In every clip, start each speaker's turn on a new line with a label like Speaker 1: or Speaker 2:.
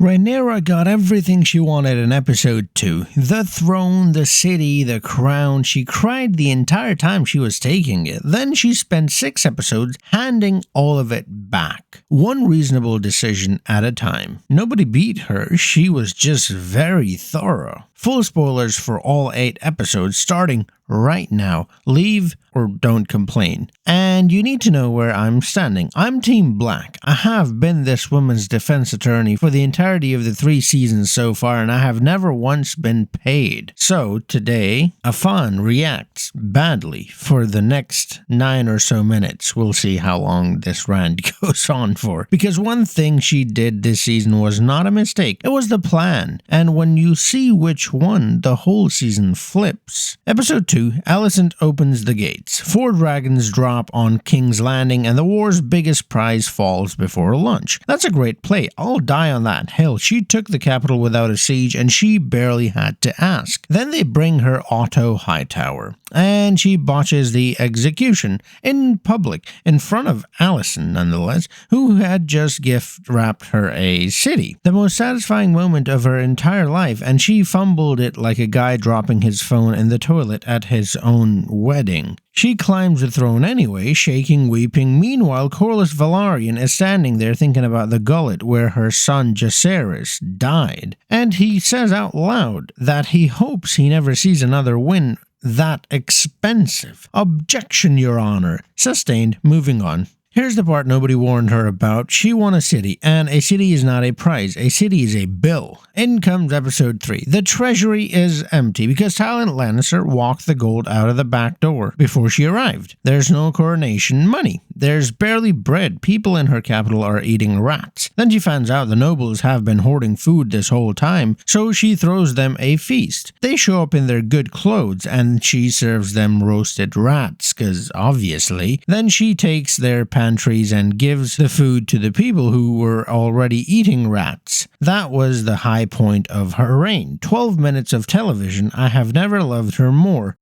Speaker 1: Rhaenyra got everything she wanted in episode 2. The throne, the city, the crown. She cried the entire time she was taking it. Then she spent 6 episodes handing all of it back. One reasonable decision at a time. Nobody beat her, she was just very thorough. Full spoilers for all 8 episodes starting right now. Leave or don't complain. And you need to know where I'm standing. I'm Team Black. I have been this woman's defense attorney for the entirety of the 3 seasons so far, and I have never once been paid. So today, a fan reacts badly for the next 9 or so minutes. We'll see how long this rant goes on for. Because one thing she did this season was not a mistake. It was the plan. And when you see which one, the whole season flips. Episode 2, Alicent opens the gates. 4 dragons drop on King's Landing and the war's biggest prize falls before lunch. That's a great play. I'll die on that. Hell, she took the capital without a siege and she barely had to ask. Then they bring her Otto Hightower, and she botches the execution in public, in front of Alicent nonetheless, who had just gift-wrapped her a city. The most satisfying moment of her entire life, and she fumbled it like a guy dropping his phone in the toilet at his own wedding. She climbs the throne anyway, shaking, weeping. Meanwhile, Corlys Velaryon is standing there thinking about the gullet where her son Jacaerys died. And he says out loud that he hopes he never sees another win that expensive. Objection, Your Honor. Sustained. Moving on. Here's the part nobody warned her about. She won a city, and a city is not a prize. A city is a bill. In comes episode 3. The treasury is empty because Tyland Lannister walked the gold out of the back door before she arrived. There's no coronation money. There's barely bread. People in her capital are eating rats. Then she finds out the nobles have been hoarding food this whole time, so she throws them a feast. They show up in their good clothes, and she serves them roasted rats, cause obviously. Then she takes their pantries and gives the food to the people who were already eating rats. That was the high point of her reign. 12 minutes of television. I have never loved her more.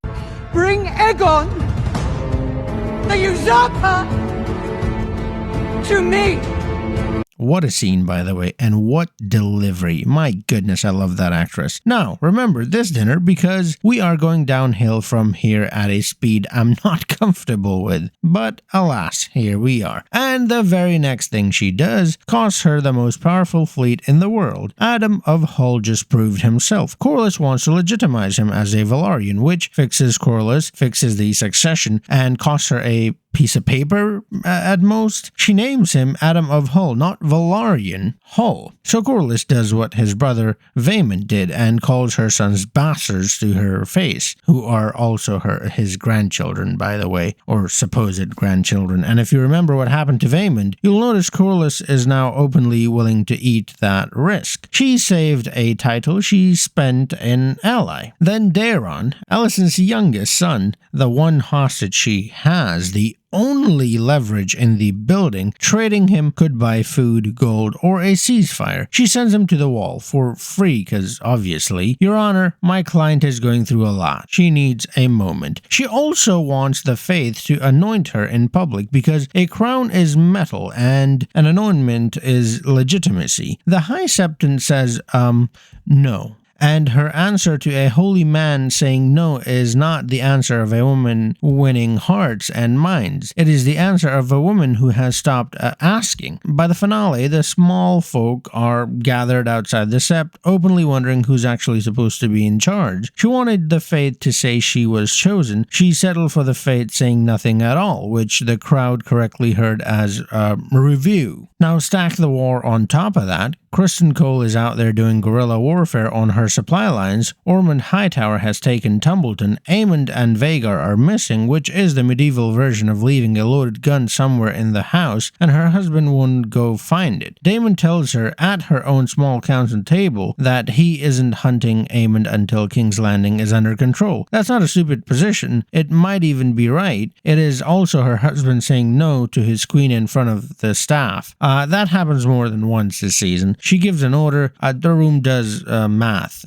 Speaker 2: Bring Aegon, the usurper, to me.
Speaker 1: What a scene, by the way, and what delivery. My goodness, I love that actress. Now, remember this dinner because we are going downhill from here at a speed I'm not comfortable with. But alas, here we are. And the very next thing she does costs her the most powerful fleet in the world. Addam of Hull just proved himself. Corlys wants to legitimize him as a Velaryon, which fixes Corlys, fixes the succession, and costs her a piece of paper at most. She names him Addam of Hull, not Velaryon Hull. So Corlys does what his brother Vaemond did and calls her sons bastards to her face, who are also his grandchildren, by the way, or supposed grandchildren. And if you remember what happened to Vaemond, you'll notice Corlys is now openly willing to eat that risk. She saved a title she spent an ally. Then Daeron, Alicent's youngest son, the one hostage she has, the only leverage in the building, trading him could buy food, gold, or a ceasefire. She sends him to the wall for free because, obviously, Your Honor, my client is going through a lot. She needs a moment. She also wants the faith to anoint her in public because a crown is metal and an anointment is legitimacy. The High Septon says, no. And her answer to a holy man saying no is not the answer of a woman winning hearts and minds. It is the answer of a woman who has stopped asking. By the finale, the small folk are gathered outside the sept, openly wondering who's actually supposed to be in charge. She wanted the Faith to say she was chosen. She settled for the Faith saying nothing at all, which the crowd correctly heard as a review. Now stack the war on top of that. Criston Cole is out there doing guerrilla warfare on her supply lines. Otto Hightower has taken Tumbleton. Aemond and Vhagar are missing, which is the medieval version of leaving a loaded gun somewhere in the house, and her husband won't go find it. Daemon tells her at her own small council table that he isn't hunting Aemond until King's Landing is under control. That's not a stupid position. It might even be right. It is also her husband saying no to his queen in front of the staff. That happens more than once this season. She gives an order, the room does math,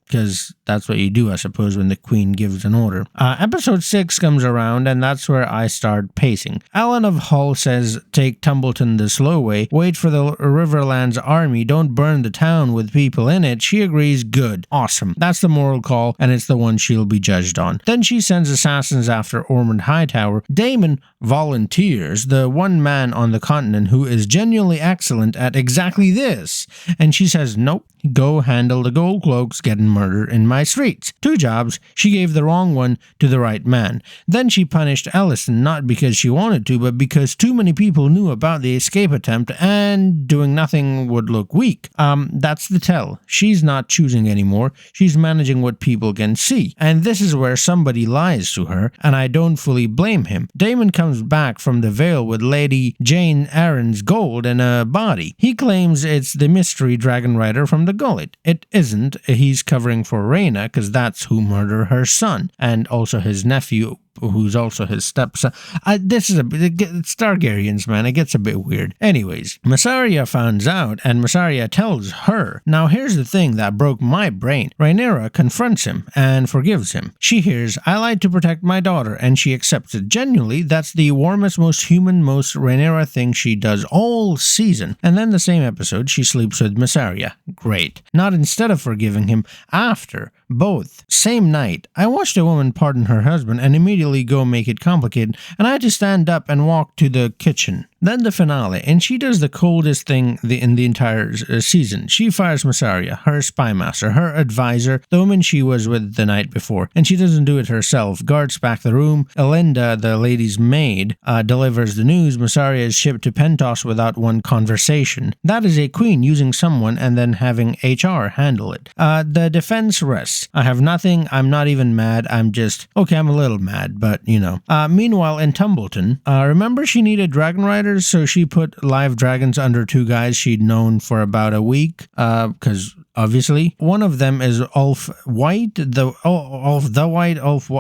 Speaker 1: because that's what you do, I suppose, when the queen gives an order. Episode 6 comes around, and that's where I start pacing. Addam of Hull says, take Tumbleton the slow way, wait for the Riverlands army, don't burn the town with people in it. She agrees, good, awesome. That's the moral call, and it's the one she'll be judged on. Then she sends assassins after Otto Hightower. Daemon volunteers, the one man on the continent who is genuinely excellent at exactly this, and she says, nope, go handle the gold cloaks getting murdered in my streets. 2 jobs, she gave the wrong one to the right man. Then she punished Alicent not because she wanted to, but because too many people knew about the escape attempt and doing nothing would look weak. That's the tell. She's not choosing anymore, she's managing what people can see. And this is where somebody lies to her, and I don't fully blame him. Daemon comes back from the Vale with Lady Jane Arryn's gold and a body. He claims it's the mystery dragon rider from the Gullet. It isn't. He's covering for Rhaenyra because that's who murdered her son and also his nephew, who's also his stepson. This is it's Targaryens, man. It gets a bit weird. Anyways, Mysaria finds out, and Mysaria tells her. Now here's the thing that broke my brain. Rhaenyra confronts him and forgives him. She hears, I lied to protect my daughter, and she accepts it. Genuinely, that's the warmest, most human, most Rhaenyra thing she does all season. And then the same episode, she sleeps with Mysaria. Great. Not instead of forgiving him, after. Both. Same night. I watched a woman pardon her husband and immediately go make it complicated, and I had to stand up and walk to the kitchen. Then the finale, and she does the coldest thing in the entire season. She fires Mysaria, her spymaster, her advisor, the woman she was with the night before, and she doesn't do it herself. Guards back the room. Elinda, the lady's maid, delivers the news. Mysaria is shipped to Pentos without one conversation. That is a queen using someone and then having HR handle it. The defense rests. I have nothing. I'm not even mad. I'm just, okay, I'm a little mad, but you know. Meanwhile, in Tumbleton, remember she needed dragon riders, so she put live dragons under 2 guys she'd known for about a week, because obviously one of them is Ulf White,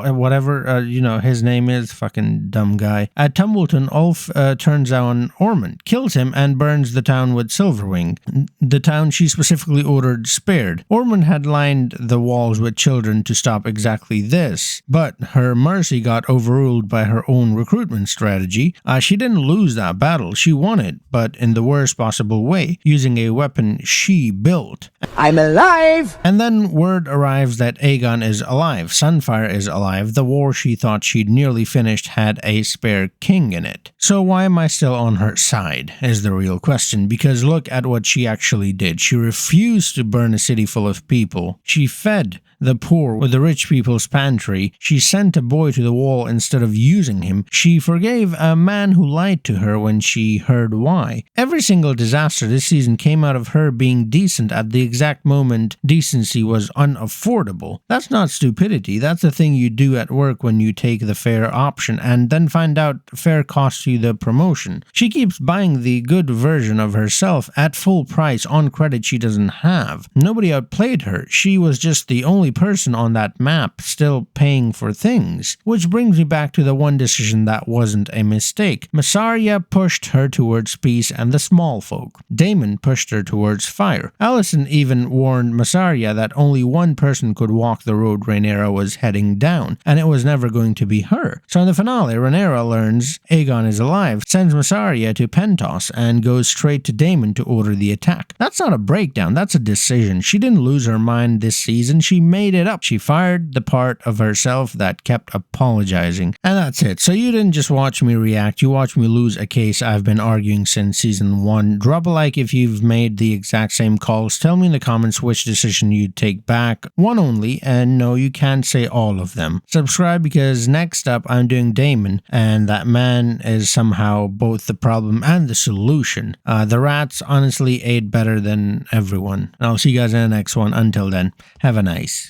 Speaker 1: whatever, his name is, fucking dumb guy. At Tumbleton, Ulf turns on Ormond, kills him, and burns the town with Silverwing, the town she specifically ordered spared. Ormond had lined the walls with children to stop exactly this, but her mercy got overruled by her own recruitment strategy. She didn't lose that battle, she won it, but in the worst possible way, using a weapon she built.
Speaker 2: I'm alive!
Speaker 1: And then word arrives that Aegon is alive, Sunfire is alive, the war she thought she'd nearly finished had a spare king in it. So why am I still on her side, is the real question, because look at what she actually did. She refused to burn a city full of people. She fed the poor with the rich people's pantry. She sent a boy to the wall instead of using him. She forgave a man who lied to her when she heard why. Every single disaster this season came out of her being decent at the exact moment decency was unaffordable. That's not stupidity. That's the thing you do at work when you take the fair option and then find out fair costs you the promotion. She keeps buying the good version of herself at full price on credit she doesn't have. Nobody outplayed her. She was just the only person on that map still paying for things. Which brings me back to the one decision that wasn't a mistake. Mysaria pushed her towards peace and the small folk. Daemon pushed her towards fire. Alicent even warned Mysaria that only one person could walk the road Rhaenyra was heading down, and it was never going to be her. So in the finale, Rhaenyra learns Aegon is alive, sends Mysaria to Pentos, and goes straight to Daemon to order the attack. That's not a breakdown, that's a decision. She didn't lose her mind this season, she made it up. She fired the part of herself that kept apologizing. And that's it. So you didn't just watch me react, you watched me lose a case I've been arguing since season 1. Drop a like if you've made the exact same calls. Tell me in the comments which decision you'd take back. One only, and no, you can't say all of them. Subscribe because next up I'm doing Daemon, and that man is somehow both the problem and the solution. The rats honestly ate better than everyone. And I'll see you guys in the next one. Until then, have a nice